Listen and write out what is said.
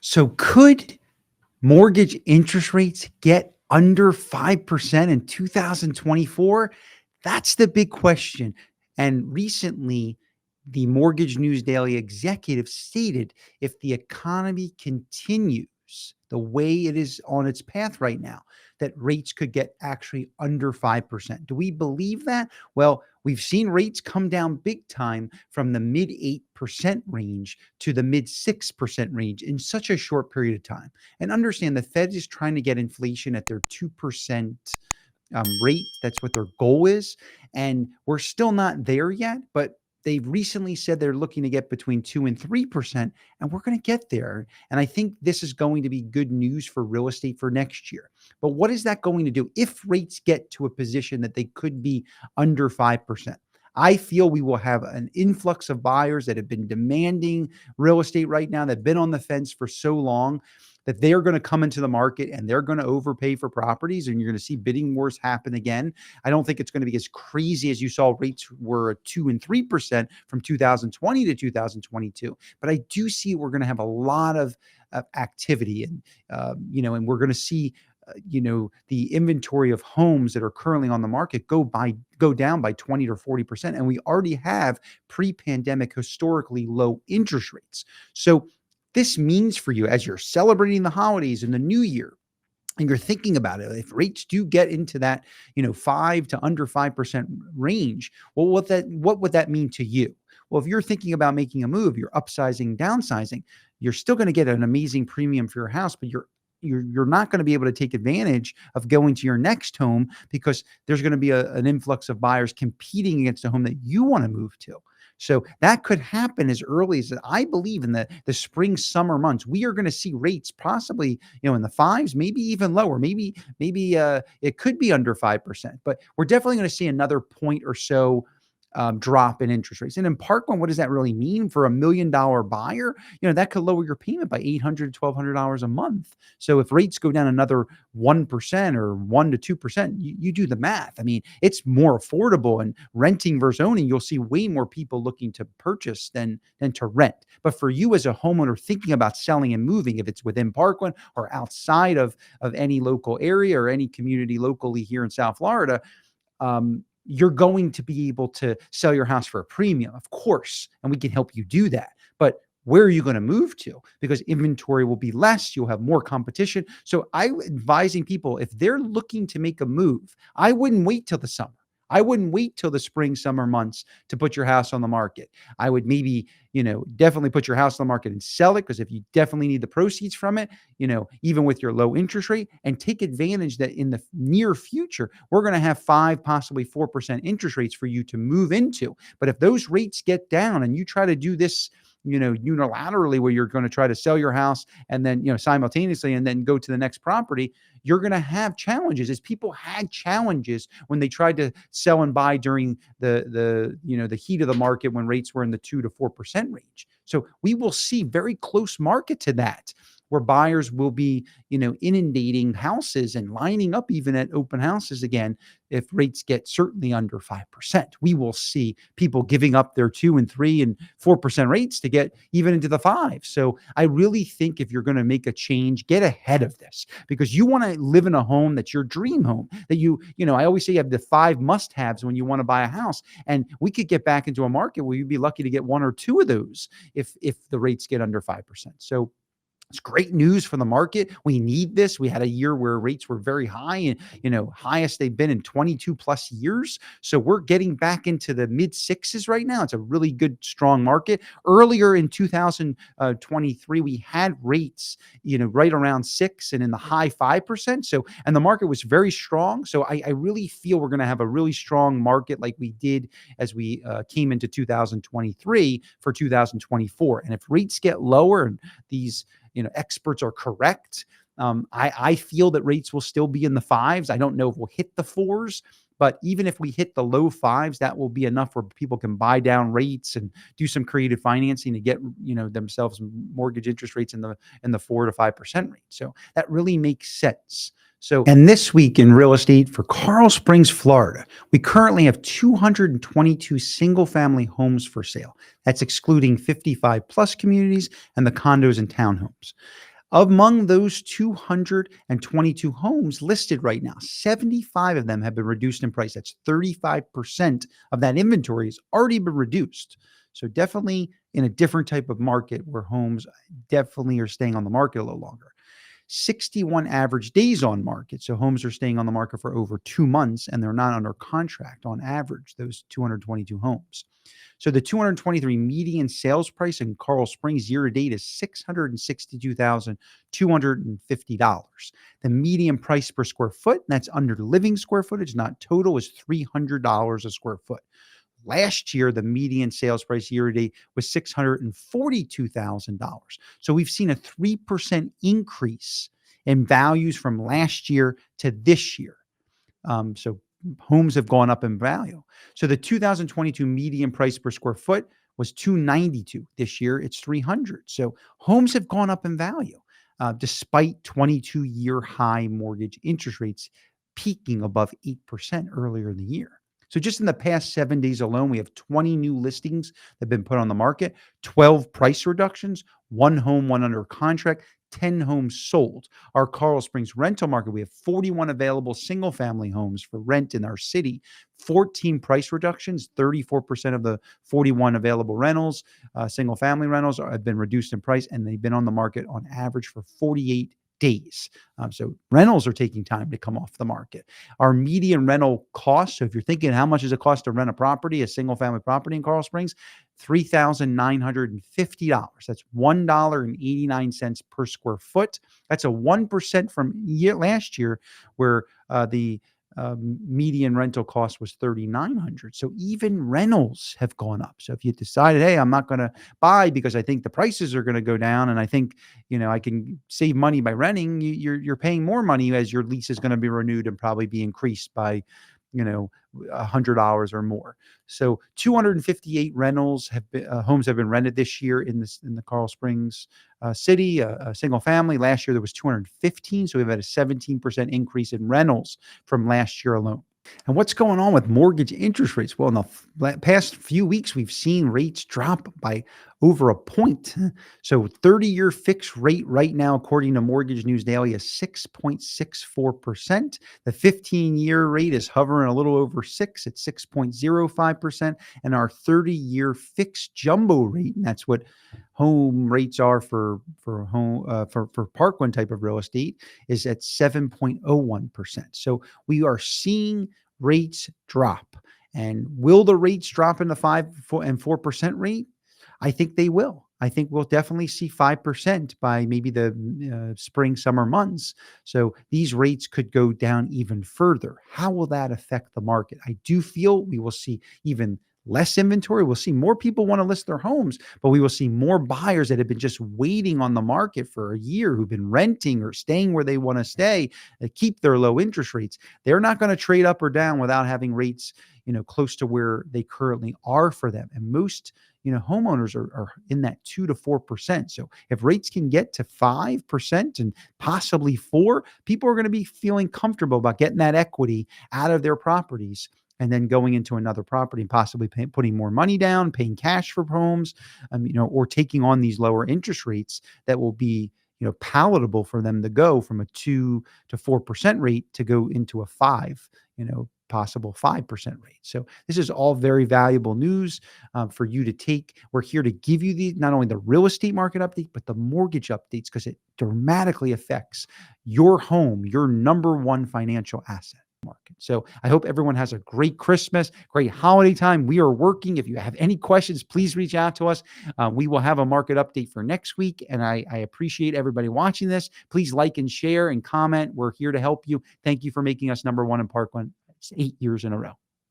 So could mortgage interest rates get under 5% in 2024? That's the big question. And recently, the Mortgage News Daily executive stated if the economy continues the way it is on its path right now, that rates could get actually under 5%. Do we believe that? Well, we've seen rates come down big time from the mid 8% range to the mid 6% range in such a short period of time. And understand the Fed is trying to get inflation at their 2% rate. That's what their goal is. And we're still not there yet, but they've recently said they're looking to get between 2 and 3%, and we're going to get there. And I think this is going to be good news for real estate for next year. But what is that going to do if rates get to a position that they could be under 5%? I feel we will have an influx of buyers that have been demanding real estate right now, that have been on the fence for so long, that they are going to come into the market and they're going to overpay for properties, and you're going to see bidding wars happen again. I don't think it's going to be as crazy as you saw rates were at 2 and 3% from 2020 to 2022, but I do see we're going to have a lot of activity, and and we're going to see the inventory of homes that are currently on the market go down by 20 to 40%, and we already have pre-pandemic historically low interest rates. So this means for you, as you're celebrating the holidays and the new year, and you're thinking about it, if rates do get into that 5 to under 5% range, well, what would that mean to you? Well, if you're thinking about making a move, you're upsizing, downsizing, you're still going to get an amazing premium for your house, but you're not going to be able to take advantage of going to your next home, because there's going to be an influx of buyers competing against the home that you want to move to. So that could happen as early as, I believe, in the spring, summer months. We are going to see rates possibly, in the fives, maybe even lower. Maybe it could be under 5%, but we're definitely going to see another point or so drop in interest rates. And in Parkland, what does that really mean for $1 million buyer? That could lower your payment by $800, $1,200 a month. So if rates go down another 1% or 1 to 2%, you do the math. I mean, it's more affordable, and renting versus owning, you'll see way more people looking to purchase than to rent. But for you as a homeowner thinking about selling and moving, if it's within Parkland or outside of any local area or any community locally here in South Florida, you're going to be able to sell your house for a premium, of course, and we can help you do that. But where are you going to move to? Because inventory will be less, you'll have more competition. So I'm advising people, if they're looking to make a move, I wouldn't wait till the summer. I wouldn't wait till the spring, summer months to put your house on the market. I would maybe, definitely put your house on the market and sell it, because if you definitely need the proceeds from it, even with your low interest rate, and take advantage that in the near future, we're going to have 5, possibly 4% interest rates for you to move into. But if those rates get down and you try to do this, unilaterally, where you're going to try to sell your house and then, simultaneously, and then go to the next property, you're going to have challenges, as people had challenges when they tried to sell and buy during the heat of the market, when rates were in the 2 to 4% range. So we will see very close market to that, where buyers will be, inundating houses and lining up even at open houses again. If rates get certainly under 5%, we will see people giving up their 2 and 3 and 4% rates to get even into the 5. So I really think if you're going to make a change, get ahead of this, because you want to live in a home that's your dream home, that I always say you have the 5 must-haves when you want to buy a house. And we could get back into a market where you'd be lucky to get 1 or 2 of those if the rates get under 5%. So it's great news for the market. We need this. We had a year where rates were very high, and highest they've been in 22 plus years. So we're getting back into the mid 6s right now. It's a really good, strong market. Earlier in 2023, we had rates, right around 6 and in the high 5%. So, and the market was very strong. So I really feel we're going to have a really strong market like we did as we came into 2023 for 2024. And if rates get lower, and these experts are correct, I feel that rates will still be in the 5s. I don't know if we'll hit the 4s, but even if we hit the low 5s, that will be enough where people can buy down rates and do some creative financing to get themselves mortgage interest rates in the 4 to 5% range. So that really makes sense. So, and this week in real estate for Coral Springs, Florida, we currently have 222 single-family homes for sale. That's excluding 55 plus communities and the condos and townhomes. Among those 222 homes listed right now, 75 of them have been reduced in price. That's 35% of that inventory has already been reduced. So definitely in a different type of market where homes definitely are staying on the market a little longer. 61 average days on market. So homes are staying on the market for over 2 months and they're not under contract on average, those 222 homes. So the 223 median sales price in Coral Springs year to date is $662,250. The median price per square foot, that's under living square footage, not total, is $300 a square foot. Last year, the median sales price year to date was $642,000. So we've seen a 3% increase in values from last year to this year. So homes have gone up in value. So the 2022 median price per square foot was 292. This year, it's 300. So homes have gone up in value, despite 22-year high mortgage interest rates peaking above 8% earlier in the year. So just in the past 7 days alone, we have 20 new listings that have been put on the market, 12 price reductions, one home, one under contract, 10 homes sold. Our Coral Springs rental market, we have 41 available single family homes for rent in our city, 14 price reductions, 34% of the 41 available rentals, single family rentals have been reduced in price, and they've been on the market on average for 48 days. So rentals are taking time to come off the market. Our median rental cost, so if you're thinking how much does it cost to rent a property, a single family property in Coral Springs, $3,950. That's $1.89 per square foot. That's a 1% from last year, where the median rental cost was $3,900. So even rentals have gone up. So if you decided, hey, I'm not going to buy because I think the prices are going to go down, and I think I can save money by renting, you're paying more money as your lease is going to be renewed and probably be increased by $100 or more. So 258 rentals have been homes have been rented this year in the Coral Springs city, a single family. Last year there was 215, so we've had a 17% increase in rentals from last year alone. And what's going on with mortgage interest rates? Well, in the past few weeks, we've seen rates drop by over a point. So 30-year fixed rate right now, according to Mortgage News Daily, is 6.64%. The 15-year rate is hovering a little over 6 at 6.05%. And our 30-year fixed jumbo rate, and that's what home rates are for Parkland type of real estate, is at 7.01%. So we are seeing rates drop. And will the rates drop in the 4% rate? I think they will. I think we'll definitely see 5% by maybe the spring, summer months. So these rates could go down even further. How will that affect the market? I do feel we will see even less inventory. We'll see more people want to list their homes, but we will see more buyers that have been just waiting on the market for a year, who've been renting or staying where they want to stay, keep their low interest rates. They're not going to trade up or down without having rates, close to where they currently are for them. And most, homeowners are in that 2 to 4%. So if rates can get to 5% and possibly 4%, people are going to be feeling comfortable about getting that equity out of their properties and then going into another property and possibly putting more money down, paying cash for homes, or taking on these lower interest rates that will be, palatable for them to go from a 2 to 4% rate to go into a 5, possible 5% rate. So this is all very valuable news for you to take. We're here to give you not only the real estate market update, but the mortgage updates, because it dramatically affects your home, your number one financial asset market. So I hope everyone has a great Christmas, great holiday time. We are working. If you have any questions, please reach out to us. We will have a market update for next week. And I appreciate everybody watching this. Please like and share and comment. We're here to help you. Thank you for making us number one in Parkland. It's 8 years in a row.